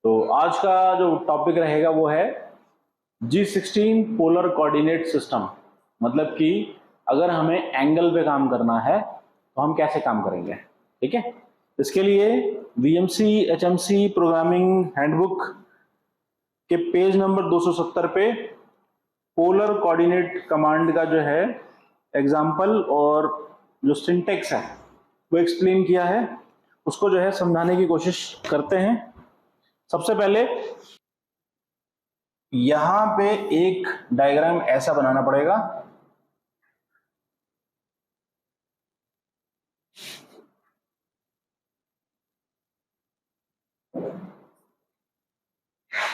तो आज का जो टॉपिक रहेगा वो है G16 पोलर कोऑर्डिनेट सिस्टम। मतलब कि अगर हमें एंगल पे काम करना है तो हम कैसे काम करेंगे। ठीक है, इसके लिए VMC HMC प्रोग्रामिंग हैंडबुक के पेज नंबर 270 पे पोलर कोऑर्डिनेट कमांड का जो है एग्जाम्पल और जो सिंटेक्स है वो एक्सप्लेन किया है, उसको जो है समझाने की कोशिश करते हैं। सबसे पहले यहां पे एक डायग्राम ऐसा बनाना पड़ेगा।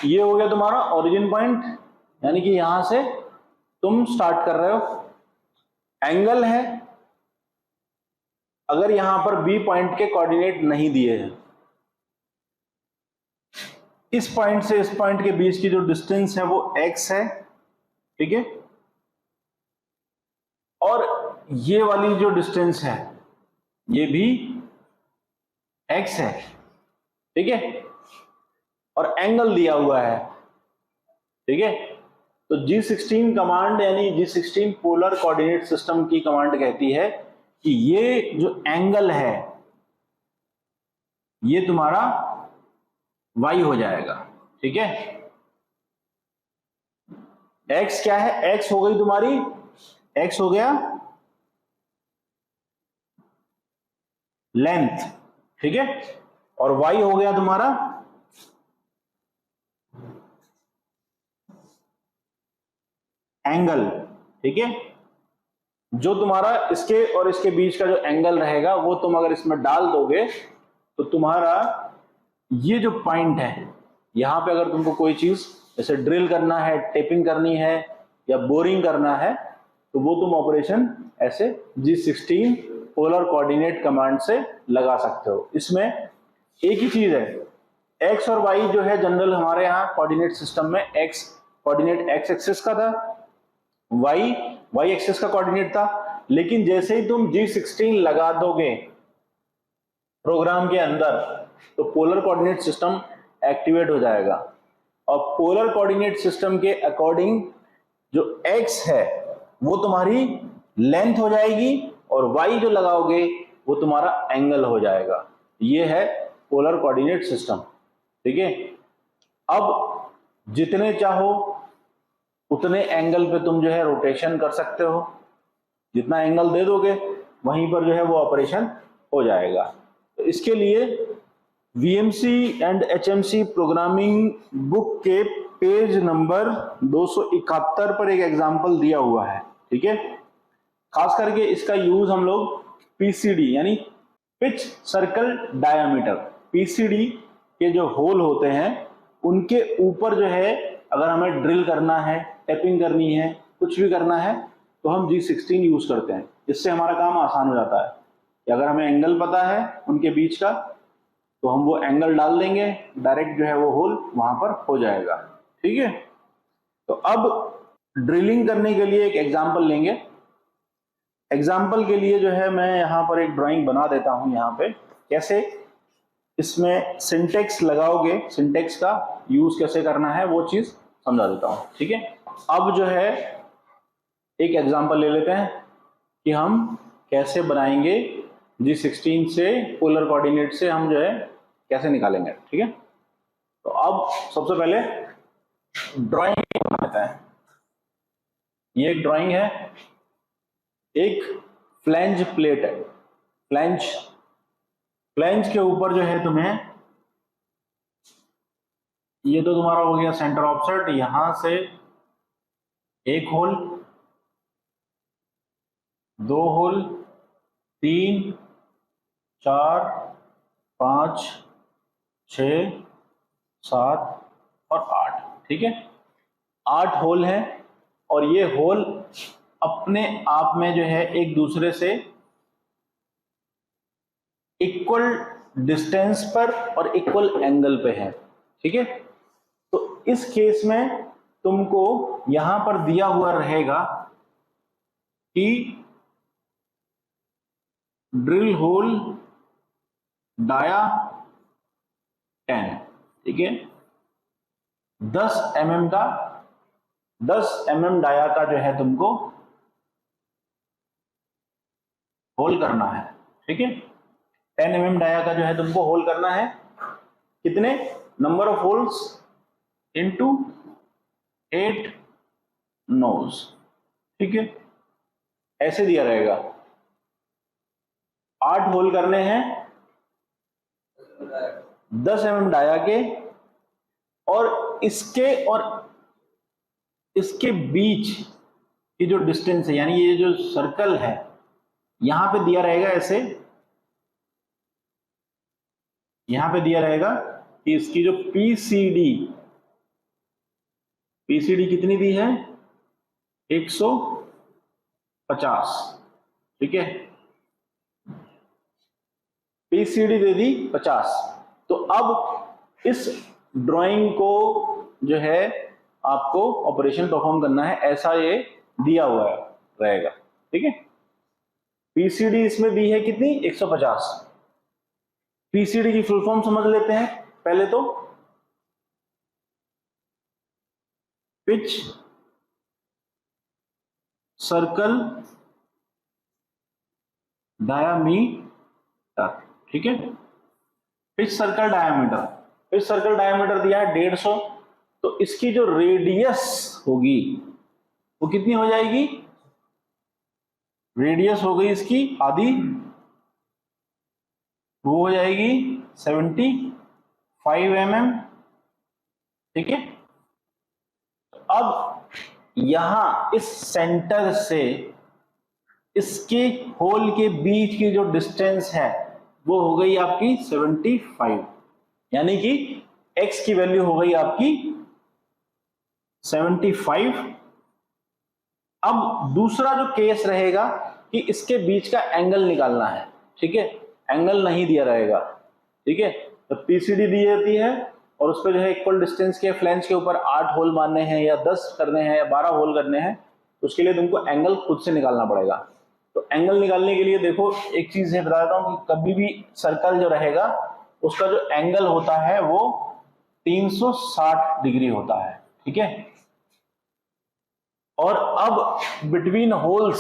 ये हो गया तुम्हारा ओरिजिन पॉइंट, यानी कि यहां से तुम स्टार्ट कर रहे हो। एंगल है, अगर यहां पर बी पॉइंट के कोऑर्डिनेट नहीं दिए हैं, इस पॉइंट से इस पॉइंट के बीच की जो डिस्टेंस है वो x है। ठीक है, और ये वाली जो डिस्टेंस है ये भी x है। ठीक है, और एंगल दिया हुआ है। ठीक है, तो G16 कमांड यानी G16 पोलर कोऑर्डिनेट सिस्टम की कमांड कहती है कि ये जो एंगल है ये तुम्हारा y हो जाएगा। ठीक है, x क्या है, x हो गई तुम्हारी, x हो गया लेंथ। ठीक है, और y हो गया तुम्हारा एंगल। ठीक है, जो तुम्हारा इसके और इसके बीच का जो एंगल रहेगा वो तुम अगर इसमें डाल दोगे तो तुम्हारा ये जो पॉइंट है, यहां पे अगर तुमको कोई चीज जैसे ड्रिल करना है, टेपिंग करनी है या बोरिंग करना है तो वो तुम ऑपरेशन ऐसे G16 पोलर कोऑर्डिनेट कमांड से लगा सकते हो। इसमें एक ही चीज है, x और y जो है जनरल हमारे यहाँ कोऑर्डिनेट सिस्टम में x कोऑर्डिनेट x एक्सिस का था, y एक्सिस का कोऑर्डिनेट था। लेकिन जैसे ही तुम G16 लगा दोगे प्रोग्राम के अंदर तो पोलर कोऑर्डिनेट सिस्टम एक्टिवेट हो जाएगा, और पोलर कोऑर्डिनेट सिस्टम के अकॉर्डिंग जो x है वो तुम्हारी लेंथ हो जाएगी और y जो लगाओगे वो तुम्हारा एंगल हो जाएगा। ये है पोलर कोऑर्डिनेट सिस्टम। ठीक है, अब जितने चाहो उतने एंगल पे तुम जो है रोटेशन कर सकते हो, जितना एंगल दे दोगे वहीं पर जो है वो ऑपरेशन हो जाएगा। तो इसके लिए VMC and HMC programming book के पेज नंबर 271 पर एक एग्जांपल दिया हुआ है। ठीक है, खास करके इसका यूज हम लोग PCD यानी पिच सर्कल डायामीटर, PCD के जो होल होते हैं उनके ऊपर जो है अगर हमें ड्रिल करना है, टेपिंग करनी है, कुछ भी करना है तो हम G16 यूज करते हैं। इससे हमारा काम आसान हो जाता है कि अगर हमें एंगल पता है उनके बीच का तो हम वो एंगल डाल देंगे, डायरेक्ट जो है वो होल वहां पर हो जाएगा। ठीक है, तो अब ड्रिलिंग करने के लिए एक एग्जांपल लेंगे। एग्जांपल के लिए जो है मैं यहाँ पर एक ड्राइंग बना देता हूँ। यहाँ पे कैसे इसमें सिंटेक्स लगाओगे, सिंटेक्स का यूज कैसे करना है वो चीज समझा देता हूँ। ठीक है, अब जो है एक एग्जांपल ले लेते हैं कि हम कैसे बनाएंगे G16 से पोलर कोऑर्डिनेट से हम जो है कैसे निकालेंगे। ठीक है, तो अब सबसे पहले ड्राइंग बनाते हैं। ये एक ड्राइंग है, एक फ्लैंज प्लेट है। फ्लैंज के ऊपर जो है तुम्हें, ये तो तुम्हारा हो गया सेंटर ऑफसेट, यहां से एक होल, दो होल, 3, 4, 5, 6, 7 और 8। ठीक है, 8 होल है और ये होल अपने आप में जो है एक दूसरे से इक्वल डिस्टेंस पर और इक्वल एंगल पे है। ठीक है, तो इस केस में तुमको यहां पर दिया हुआ रहेगा कि ड्रिल होल डाया 10। ठीक है, 10 mm का 10 mm डाया का जो है तुमको होल करना है, ठीक है। 10 mm डाया का जो है तुमको होल करना है, कितने, नंबर ऑफ होल्स इनटू 8 नोज, ठीक है, ऐसे दिया रहेगा। 8 होल करने हैं 10 mm डाया के, और इसके बीच की जो डिस्टेंस है, यानी ये जो सर्कल है यहां पे दिया रहेगा ऐसे, यहां पे दिया रहेगा कि इसकी जो पीसीडी कितनी दी है, 150, ठीक है, पीसीडी दे दी 50। तो अब इस ड्राइंग को जो है आपको ऑपरेशन परफॉर्म करना है, ऐसा ये दिया हुआ है रहेगा, ठीक है। पीसीडी इसमें दी है कितनी, 150। पीसीडी की फुल फॉर्म समझ लेते हैं पहले तो, पिच सर्कल डायामीटर, ठीक है। पिच सर्कल डायामीटर दिया है 150, तो इसकी जो रेडियस होगी वो कितनी हो जाएगी, रेडियस हो गई इसकी आधी, वो हो जाएगी 75 mm, ठीक है। अब यहां इस सेंटर से इसके होल के बीच की जो डिस्टेंस है वो हो गई आपकी 75, यानी कि x की वैल्यू हो गई आपकी 75। अब दूसरा जो केस रहेगा कि इसके बीच का एंगल निकालना है, ठीक है, एंगल नहीं दिया रहेगा, ठीक है। तो पीसीडी दी जाती है और उस पर जो है इक्वल डिस्टेंस के फ्लैंज के ऊपर 8 होल मारने हैं या 10 करने हैं या 12 होल करने हैं, तो उसके लिए तुमको एंगल खुद से निकालना पड़ेगा। तो एंगल निकालने के लिए देखो एक चीज है बता देता हूं कि कभी भी सर्कल जो रहेगा उसका जो एंगल होता है वो 360 डिग्री होता है, ठीक है। और अब between hole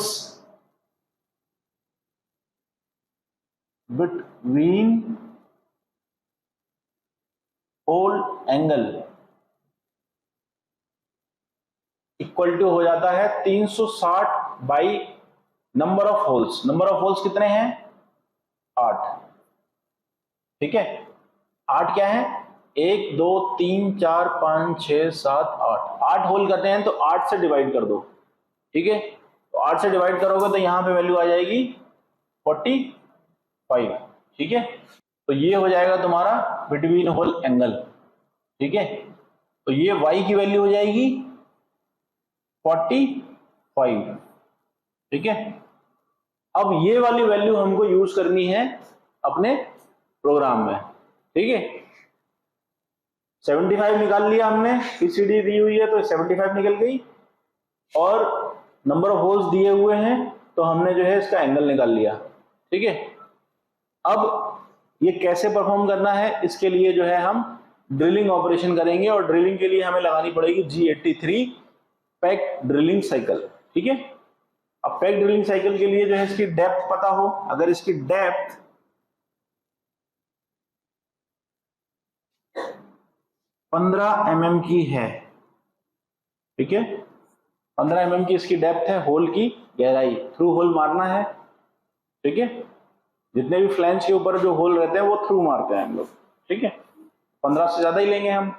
angle equal to हो जाता है 360 बाई नंबर ऑफ होल्स कितने हैं, 8, ठीक है। 8 क्या है, 1 2 3 4 5 6 7 8 होल करते हैं, तो 8 से डिवाइड कर दो, ठीक है। तो 8 से डिवाइड करोगे तो यहां पे वैल्यू आ जाएगी 45, ठीक है। तो ये हो जाएगा तुम्हारा बिटवीन होल एंगल, ठीक है। तो ये y की वैल्यू हो जाएगी 45, ठीक है। अब ये वाली वैल्यू हमको यूज करनी है अपने प्रोग्राम में, ठीक है। 75 निकाल लिया हमने, पीसीडी दी हुई है तो 75 निकल गई, और नंबर ऑफ होल्स दिए हुए हैं तो हमने जो है इसका एंगल निकाल लिया, ठीक है। अब ये कैसे परफॉर्म करना है, इसके लिए जो है हम ड्रिलिंग ऑपरेशन करेंगे, और ड्रिलिंग के लिए हमें लगानी पड़ेगी G83 पैक ड्रिलिंग साइकिल, ठीक है। अब पैक ड्रिलिंग साइकिल के लिए जो है इसकी डेप्थ पता हो, अगर इसकी डेप्थ 15 mm की है, ठीक है, 15 mm की इसकी डेप्थ है, होल की गहराई, थ्रू होल मारना है, ठीक है। जितने भी फ्लैंज के ऊपर जो होल रहते हैं वो थ्रू मारते हैं हम लोग, ठीक है, 15 से ज्यादा ही लेंगे हम।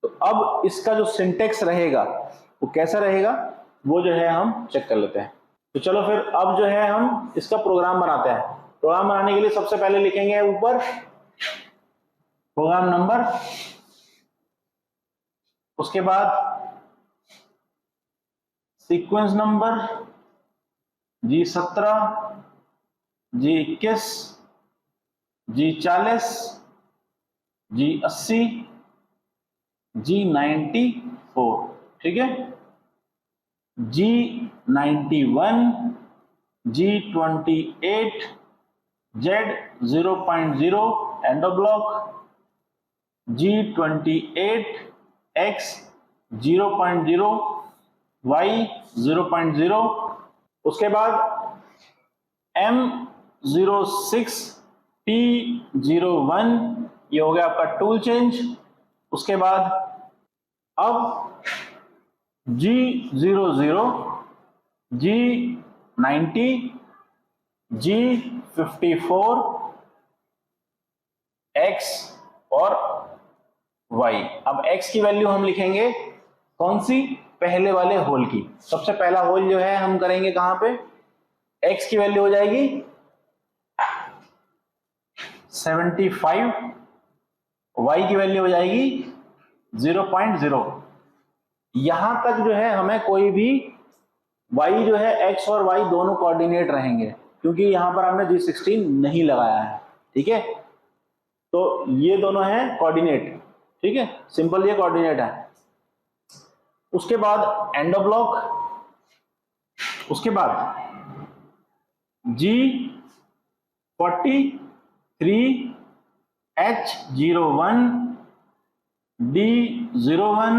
तो अब इसका जो सिंटेक्स रहेगा वो कैसा रहेगा, वो जो है हम चेक कर लेते हैं। तो चलो फिर अब जो है हम इसका प्रोग्राम बनाते हैं। प्रोग्राम बनाने के लिए सबसे पहले लिखेंगे ऊपर प्रोग्राम नंबर, उसके बाद sequence number G17, G21, G40, G80, G94, ठीक है, G91, G28, Z0.0 endo block, G28, X 0.0, Y 0.0, उसके बाद M06, T01, ये हो गया आपका टूल चेंज। उसके बाद अब G00, G90, G54, X और Y। अब X की वैल्यू हम लिखेंगे कौन सी, पहले वाले होल की। सबसे पहला होल जो है हम करेंगे कहां पे, X की वैल्यू हो जाएगी 75, Y की वैल्यू हो जाएगी 0.0। यहां तक जो है हमें कोई भी Y जो है X और Y दोनों कोऑर्डिनेट रहेंगे, क्योंकि यहां पर हमने G16 नहीं लगाया है। ठीक है, तो ये दोनों हैं कोऑर्डिनेट। ठीक है, सिंपल ये कोऑर्डिनेट है। उसके बाद एंडो ब्लॉक, उसके बाद G43, H01, D01,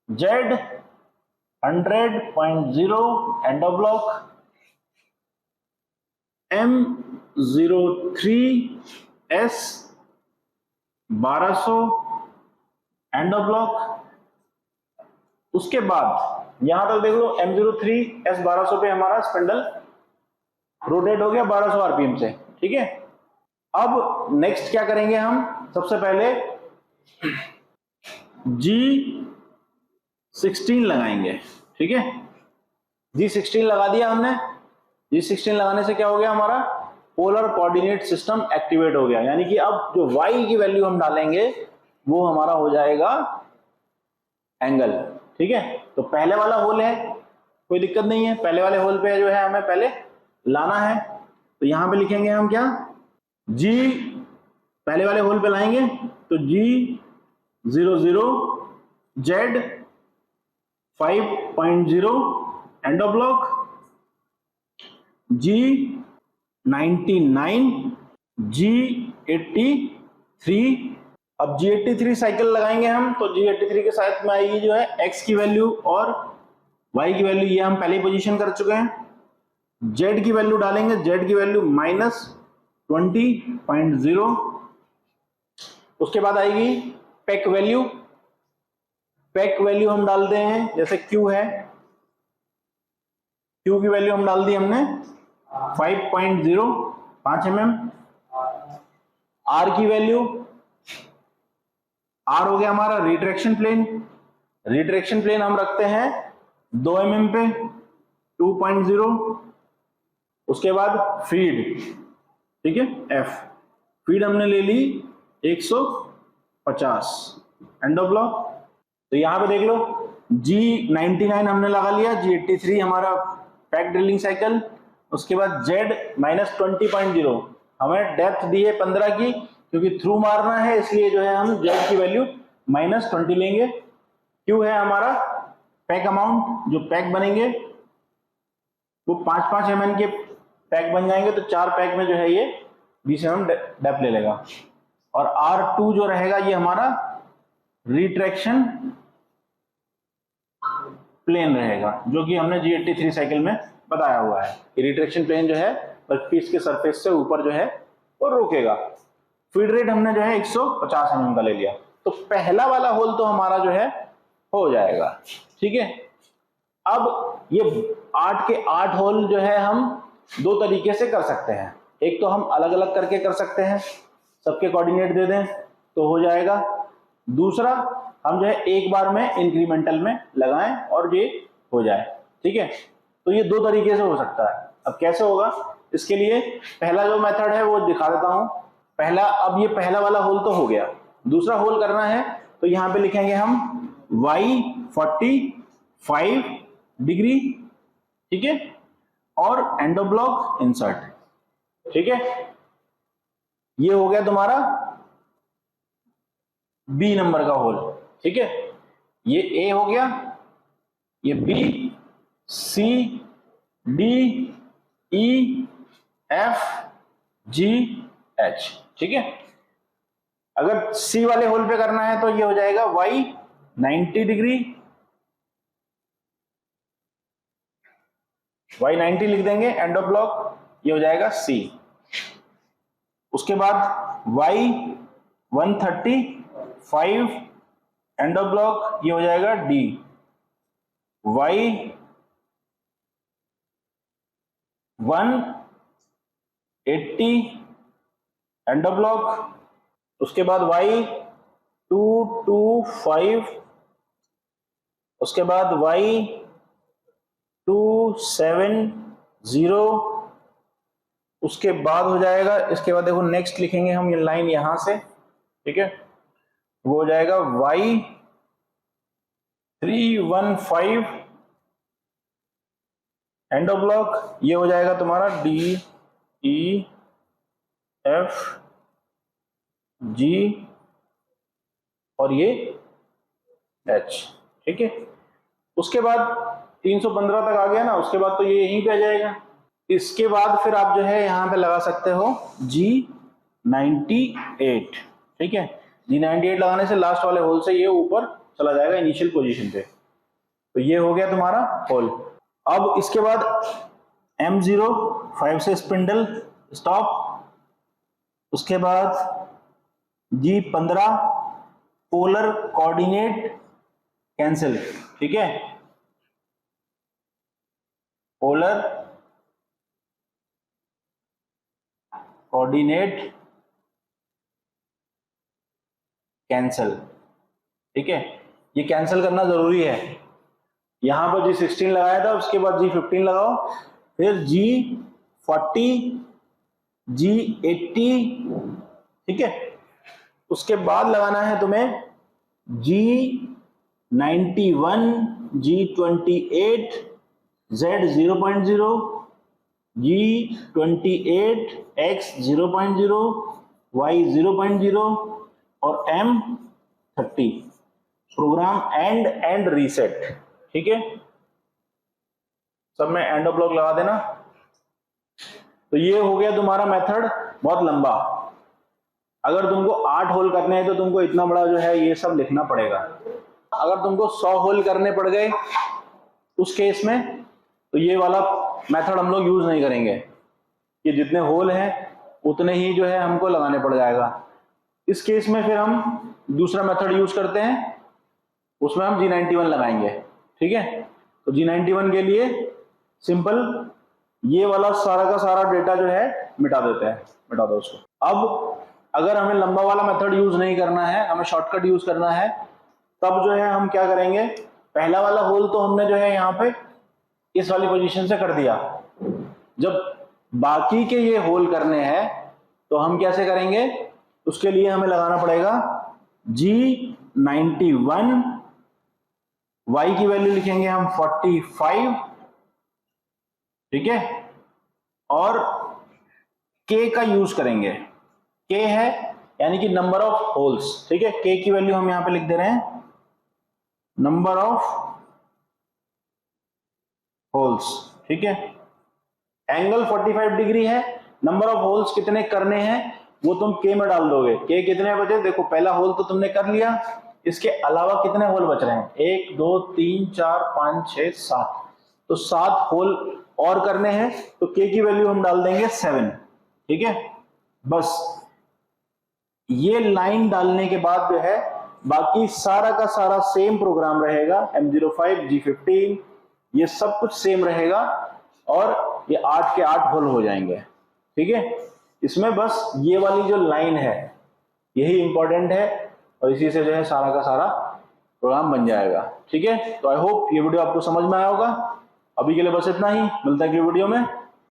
Z100.0 endo block, M03, S1200 endo block. उसके बाद यहां तक देख लो, M03 S1200 पे हमारा स्पिंडल रोटेट हो गया 1200 आरपीएम से। ठीक है, अब नेक्स्ट क्या करेंगे हम, सबसे पहले G16 लगाएंगे। ठीक है, G16 लगा दिया हमने। G16 लगाने से क्या हो गया, हमारा पोलर कोऑर्डिनेट सिस्टम एक्टिवेट हो गया, यानी कि अब जो Y की वैल्यू हम डालेंगे वो हमारा हो जाएगा एंगल। ठीक है, तो पहले वाला होल है, कोई दिक्कत नहीं है, पहले वाले होल पे जो है हमें पहले लाना है। तो यहां पे लिखेंगे हम क्या, G पहले वाले होल पे लाएंगे तो G00, Z5.0 endo block, G99, G83। अब G83 साइकिल लगाएंगे हम, तो G83 के साथ में आएगी जो है X की वैल्यू और Y की वैल्यू, ये हम पहले ही पोजीशन कर चुके हैं। Z की वैल्यू डालेंगे, Z की वैल्यू -20.0। उसके बाद आएगी पेक वैल्यू। पेक वैल्यू हम डालते हैं, जैसे Q है, Q की वैल्यू हम डाल दी हमने 5.0, 5 mm। R की वैल्यू, R हो गया हमारा रिट्रैक्शन प्लेन। रिट्रैक्शन प्लेन हम रखते हैं 2 mm पे, 2.0। उसके बाद फीड, ठीक है, F फीड हमने ले ली 150 एंडो ब्लॉक। तो यहां पे देख लो, G99 हमने लगा लिया, G83 हमारा पैक ड्रिलिंग साइकिल। उसके बाद Z -20.0, हमें डेप्थ दी है 15 की, क्योंकि थ्रू मारना है, इसलिए जो है हम Z की वैल्यू -20 लेंगे। Q है हमारा पैक अमाउंट, जो पैक बनेंगे वो 5-5 mm के पैक बन जाएंगे, तो 4 पैक में जो है ये 20 mm डेप्थ ले लेगा। और R2 जो रहेगा ये हमारा रिट्रैक्शन प्लेन रहेगा, जो कि हमने G83 साइकिल में बताया हुआ है। रिट्रैक्शन प्लेन जो है वर्कपीस के सरफेस से ऊपर जो है वो रोकेगा। फीड रेट हमने जो है 150 mm का ले लिया। तो पहला वाला होल तो हमारा जो है हो जाएगा। ठीक है, अब ये 8 के 8 होल जो है हम 2 तरीके से कर सकते हैं। एक तो हम अलग अलग करके कर सकते हैं, सबके कोऑर्डिनेट दे दें तो हो जाएगा। दूसरा, हम जो है एक बार में इंक्रीमेंटल में लगाएं और ये हो जाए। ठीक है, तो ये 2 तरीके से हो सकता है। अब कैसे होगा, इसके लिए पहला जो मेथड है वो दिखा देता हूं। पहला, अब ये पहला वाला होल तो हो गया, दूसरा होल करना है तो यहां पे लिखेंगे हम Y 45 डिग्री। ठीक है, और एंडो ब्लॉक इंसर्ट। ठीक है, ये हो गया तुम्हारा B नंबर का होल। ठीक है, ये A हो गया, ये B, C, D, E, F, G, H। ठीक है, अगर सी वाले होल पे करना है तो ये हो जाएगा y 90 डिग्री, y 90 लिख देंगे एंड ऑफ ब्लॉक, ये हो जाएगा C। उसके बाद y 135 एंड ऑफ ब्लॉक, ये हो जाएगा D। y 180 end of block, उसके बाद y 225, उसके बाद y 270, उसके बाद हो जाएगा, इसके बाद देखो नेक्स्ट लिखेंगे हम ये लाइन यहां से, ठीक है, वो हो जाएगा y 315 एंड ऑफ ब्लॉक, ये हो जाएगा तुम्हारा D E F G और ये H, ठीक है। उसके बाद 315 तक आ गया ना, उसके बाद तो ये यहीं पे आ जाएगा। इसके बाद फिर आप जो है यहाँ पे लगा सकते हो G98, ठीक है। G98 लगाने से लास्ट वाले होल से ये ऊपर चला जाएगा इनिशियल पोजीशन पे, तो ये हो गया तुम्हारा होल। अब इसके बाद M05 से स्पिंडल स्टॉप, उसके बाद G15 पोलर कोऑर्डिनेट कैंसिल, ठीक है, पोलर कोऑर्डिनेट कैंसिल, ठीक है। ये कैंसिल करना जरूरी है। यहां पर G16 लगाया था, उसके बाद G15 लगाओ, फिर G40 G80, ठीक है। उसके बाद लगाना है तुम्हें G91 G28 Z 0.0 G28 X 0.0 Y 0.0 और M30 प्रोग्राम एंड रीसेट, ठीक है। सब में एंड ऑफ ब्लॉक लगा देना। तो ये हो गया तुम्हारा मेथड, बहुत लंबा। अगर तुमको 8 होल करने हैं तो तुमको इतना बड़ा जो है ये सब लिखना पड़ेगा। अगर तुमको 100 होल करने पड़ गए उस केस में तो ये वाला मेथड हम लोग यूज नहीं करेंगे, कि जितने होल हैं उतने ही जो है हमको लगाने पड़ जाएगा। इस केस में फिर हम दूसरा मेथड यूज करते हैं, उसमें हम G91 लगाएंगे, ठीक है। तो G91 के लिए सिंपल ये वाला सारा का सारा डेटा जो है मिटा देते हैं, मिटा दो उसको। अब अगर हमें लंबा वाला मेथड यूज नहीं करना है, हमें शॉर्टकट यूज करना है, तब जो है हम क्या करेंगे, पहला वाला होल तो हमने जो है यहाँ पे इस वाली पोजीशन से कर दिया। जब बाकी के ये होल करने हैं तो हम कैसे करेंगे, उसके लिए हमें लगाना पड़ेगा G91, Y की वैल्यू लिखेंगे हम 45, ठीक है, और K का यूज करेंगे। K है यानी कि नंबर ऑफ होल्स, ठीक है। K की वैल्यू हम यहां पे लिख दे रहे हैं, नंबर ऑफ होल्स, ठीक है। एंगल 45 डिग्री है, नंबर ऑफ होल्स कितने करने हैं वो तुम K में डाल दोगे। K कितने बचे, देखो पहला होल तो तुमने कर लिया, इसके अलावा कितने होल बच रहे हैं, 1 2 3 4 5 6 7, तो 7 होल और करने हैं, तो K की वैल्यू हम डाल देंगे 7, ठीक है। बस ये लाइन डालने के बाद जो है बाकी सारा का सारा सेम प्रोग्राम रहेगा, M05 G15 ये सब कुछ सेम रहेगा और ये 8 के 8 होल हो जाएंगे, ठीक है। इसमें बस ये वाली जो लाइन है यही इंपॉर्टेंट है और इसी से जो है सारा का सारा प्रोग्राम बन जाएगा, ठीक है। तो आई होप ये वीडियो आपको समझ में आया होगा। अभी के लिए बस इतना ही, मिलता है अगली वीडियो में।